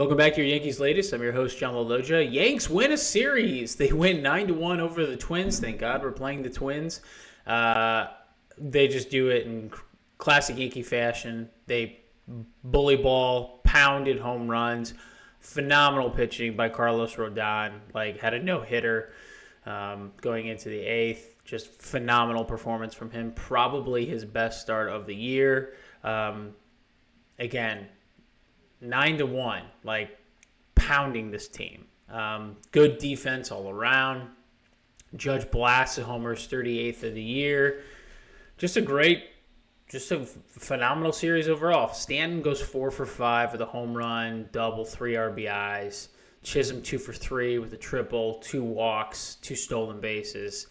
Welcome back to your Yankees Latest. I'm your host, John Laloggia. Yanks win a series. They win 9-1 over the Twins. Thank God we're playing the Twins. They just do it in classic Yankee fashion. They bully ball, pounded home runs. Phenomenal pitching by Carlos Rodon. Had a no-hitter going into the eighth. Just phenomenal performance from him. Probably his best start of the year. Again, 9-1, pounding this team. Good defense all around. Judge blasts a homer, 38th of the year. Just a phenomenal series overall. Stanton goes 4 for 5 with a home run, double, 3 RBIs. Chisholm 2 for 3 with a triple, 2 walks, 2 stolen bases.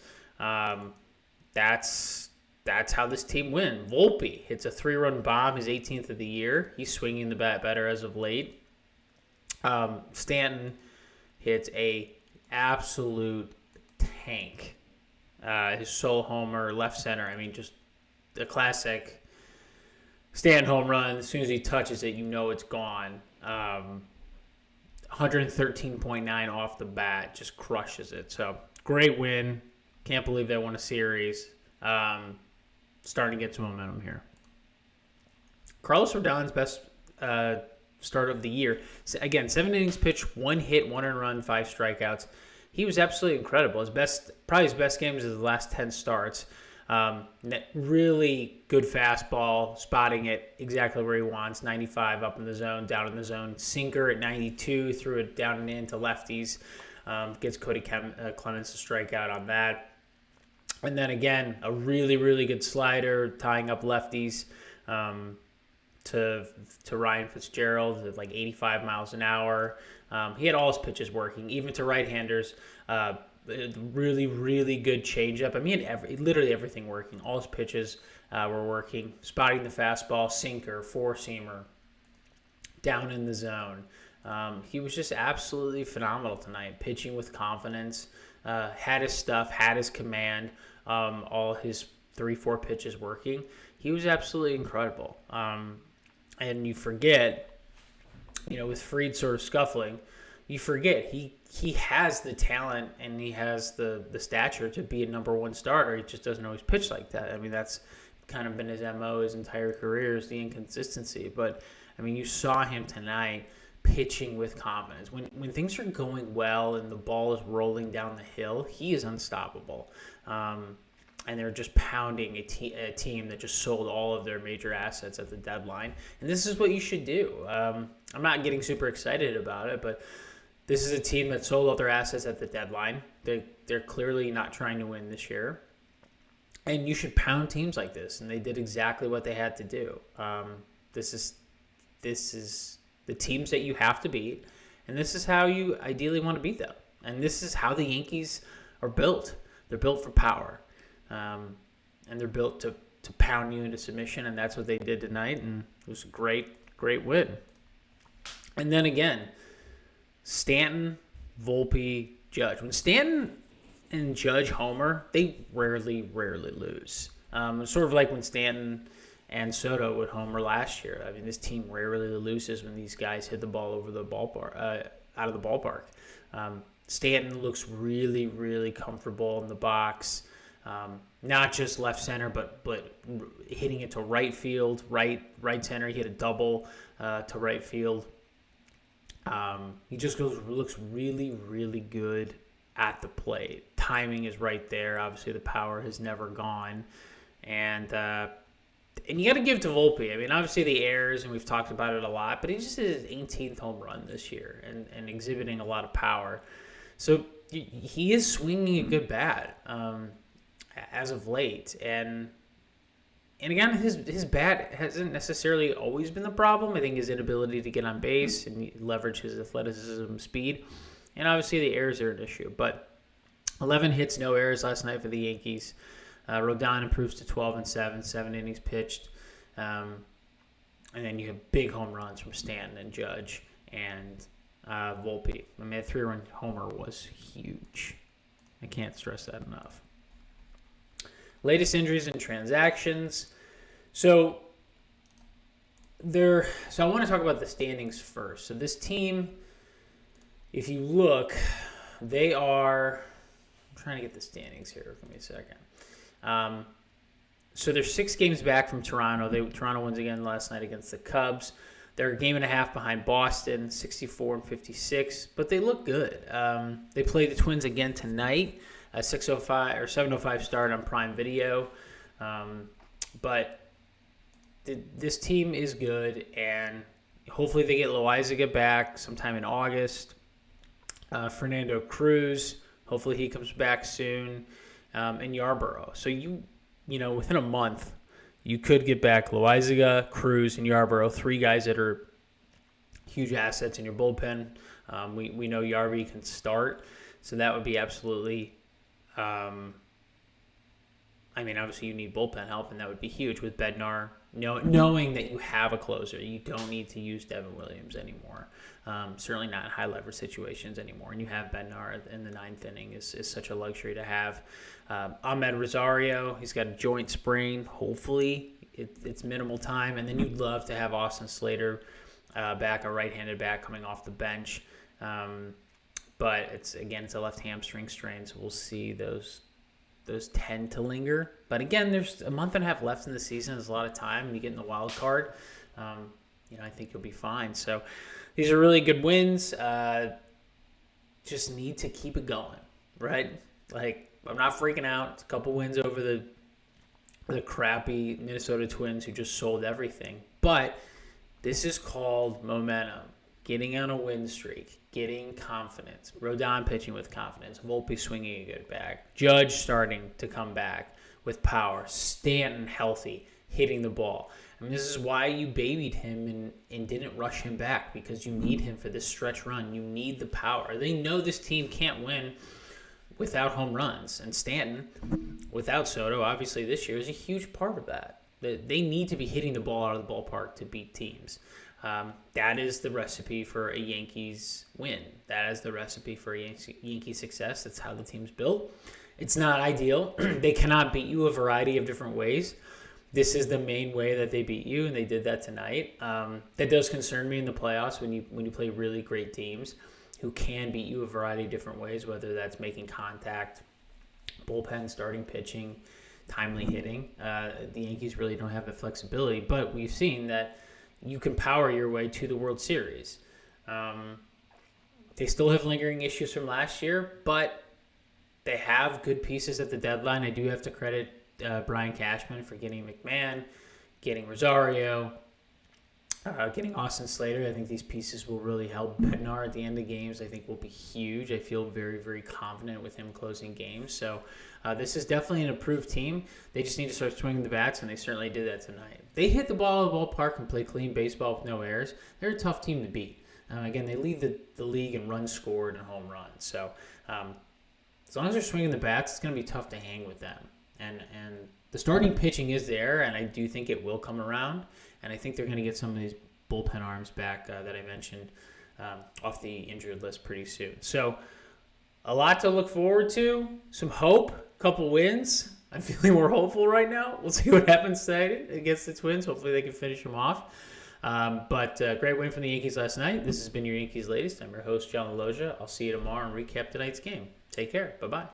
That's how this team wins. Volpe hits a 3-run bomb, his 18th of the year. He's swinging the bat better as of late. Stanton hits a absolute tank. His solo homer, left center. I mean, just a classic Stanton home run. As soon as he touches it, you know it's gone. 113.9 off the bat, just crushes it. So great win. Can't believe they won a series. Starting to get some momentum here. Carlos Rodon's best start of the year. Again, 7 innings pitched, 1 hit, 1 earned run, 5 strikeouts. He was absolutely incredible. Probably his best games of the last 10 starts. Really good fastball, spotting it exactly where he wants. 95 up in the zone, down in the zone. Sinker at 92, threw it down and in to lefties. Gets Cody Clemens to strike out on that. And then again, a really, really good slider, tying up lefties to Ryan Fitzgerald at 85 miles an hour. He had all his pitches working, even to right-handers. Really, really good changeup. I mean, literally everything working. All his pitches were working. Spotting the fastball, sinker, four-seamer, down in the zone. He was just absolutely phenomenal tonight, pitching with confidence. Had his stuff, had his command, all his 3-4 pitches working. He was absolutely incredible. And you forget, with Fried sort of scuffling, you forget he has the talent and he has the stature to be a number one starter. He just doesn't always pitch like that. I mean, that's kind of been his MO his entire career, is the inconsistency. But, I mean, you saw him tonight pitching with confidence. When things are going well and the ball is rolling down the hill, he is unstoppable. And they're just pounding a team that just sold all of their major assets at the deadline. And this is what you should do. I'm not getting super excited about it, but this is a team that sold all their assets at the deadline. They're clearly not trying to win this year. And you should pound teams like this. And they did exactly what they had to do. This is the teams that you have to beat, and this is how you ideally want to beat them. And this is how the Yankees are built. They're built for power, and they're built to pound you into submission, and that's what they did tonight, and it was a great win. And then again, Stanton, Volpe, Judge. When Stanton and Judge homer, they rarely lose. Sort of like when Stanton and Soto would homer last year. I mean, this team rarely loses when these guys hit the ball over the ballpark, out of the ballpark. Stanton looks really, really comfortable in the box, not just left center, but hitting it to right field, right center. He hit a double to right field. He just looks really, really good at the plate. Timing is right there. Obviously, the power has never gone, and you got to give to Volpe. I mean, obviously the errors, and we've talked about it a lot, but he just hit his 18th home run this year and exhibiting a lot of power. So he is swinging a good bat as of late. And again, his bat hasn't necessarily always been the problem. I think his inability to get on base and leverage his athleticism, speed, and obviously the errors are an issue. But 11 hits, no errors last night for the Yankees. Rodon improves to 12-7, 7 innings pitched. And then you have big home runs from Stanton and Judge and Volpe. I mean, a 3-run homer was huge. I can't stress that enough. Latest injuries and transactions. So So I want to talk about the standings first. So this team, if you look, they are. I'm trying to get the standings here. Give me a second. So they're 6 games back from Toronto. Toronto wins again last night against the Cubs. They're a game and a half behind Boston, 64-56, but they look good. They play the Twins again tonight, a 6:05 or 7:05 start on Prime Video. But this team is good, and hopefully they get Loaizaga back sometime in August. Fernando Cruz, hopefully he comes back soon, and Yarborough. So within a month, you could get back Loaizaga, Cruz, and Yarborough, 3 guys that are huge assets in your bullpen. We know Yarby can start, so that would be absolutely. Obviously you need bullpen help, and that would be huge with Bednar. Knowing that you have a closer, you don't need to use Devin Williams anymore. Certainly not in high leverage situations anymore. And you have Bednar in the 9th inning is such a luxury to have. Ahmed Rosario, he's got a joint sprain. Hopefully it's minimal time. And then you'd love to have Austin Slater back, a right-handed back coming off the bench. But it's a left hamstring strain, so we'll see those tend to linger. But again, there's a month and a half left in the season. There's a lot of time. You get in the wild card. I think you'll be fine. So these are really good wins. Just need to keep it going, right? Like, I'm not freaking out. It's a couple wins over the crappy Minnesota Twins who just sold everything. But this is called momentum. Getting on a win streak, getting confidence, Rodon pitching with confidence, Volpe swinging a good bat, Judge starting to come back with power, Stanton healthy, hitting the ball. This is why you babied him and didn't rush him back, because you need him for this stretch run. You need the power. They know this team can't win without home runs, and Stanton, without Soto, obviously this year is a huge part of that. They need to be hitting the ball out of the ballpark to beat teams. That is the recipe for a Yankees win. That is the recipe for a Yankee success. That's how the team's built. It's not ideal. They cannot beat you a variety of different ways. This is the main way that they beat you, and they did that tonight. That does concern me in the playoffs when you play really great teams who can beat you a variety of different ways, whether that's making contact, bullpen, starting pitching, timely hitting. The Yankees really don't have the flexibility, but we've seen that you can power your way to the World Series. They still have lingering issues from last year, but they have good pieces at the deadline. I do have to credit Brian Cashman for getting McMahon, getting Rosario, getting Austin Slater. I think these pieces will really help Bednar at the end of games. I think will be huge. I feel very, very confident with him closing games. So this is definitely an improved team. They just need to start swinging the bats, and they certainly did that tonight. They hit the ball at the ballpark and play clean baseball with no errors. They're a tough team to beat. Again, they lead the league in runs scored and home runs. So as long as they're swinging the bats, it's going to be tough to hang with them. And the starting pitching is there, and I do think it will come around. And I think they're going to get some of these bullpen arms back that I mentioned off the injured list pretty soon. So a lot to look forward to. Some hope, a couple wins. I'm feeling more hopeful right now. We'll see what happens today against the Twins. Hopefully they can finish them off. But great win from the Yankees last night. This has been your Yankees Latest. I'm your host, John Laloggia. I'll see you tomorrow and recap tonight's game. Take care. Bye-bye.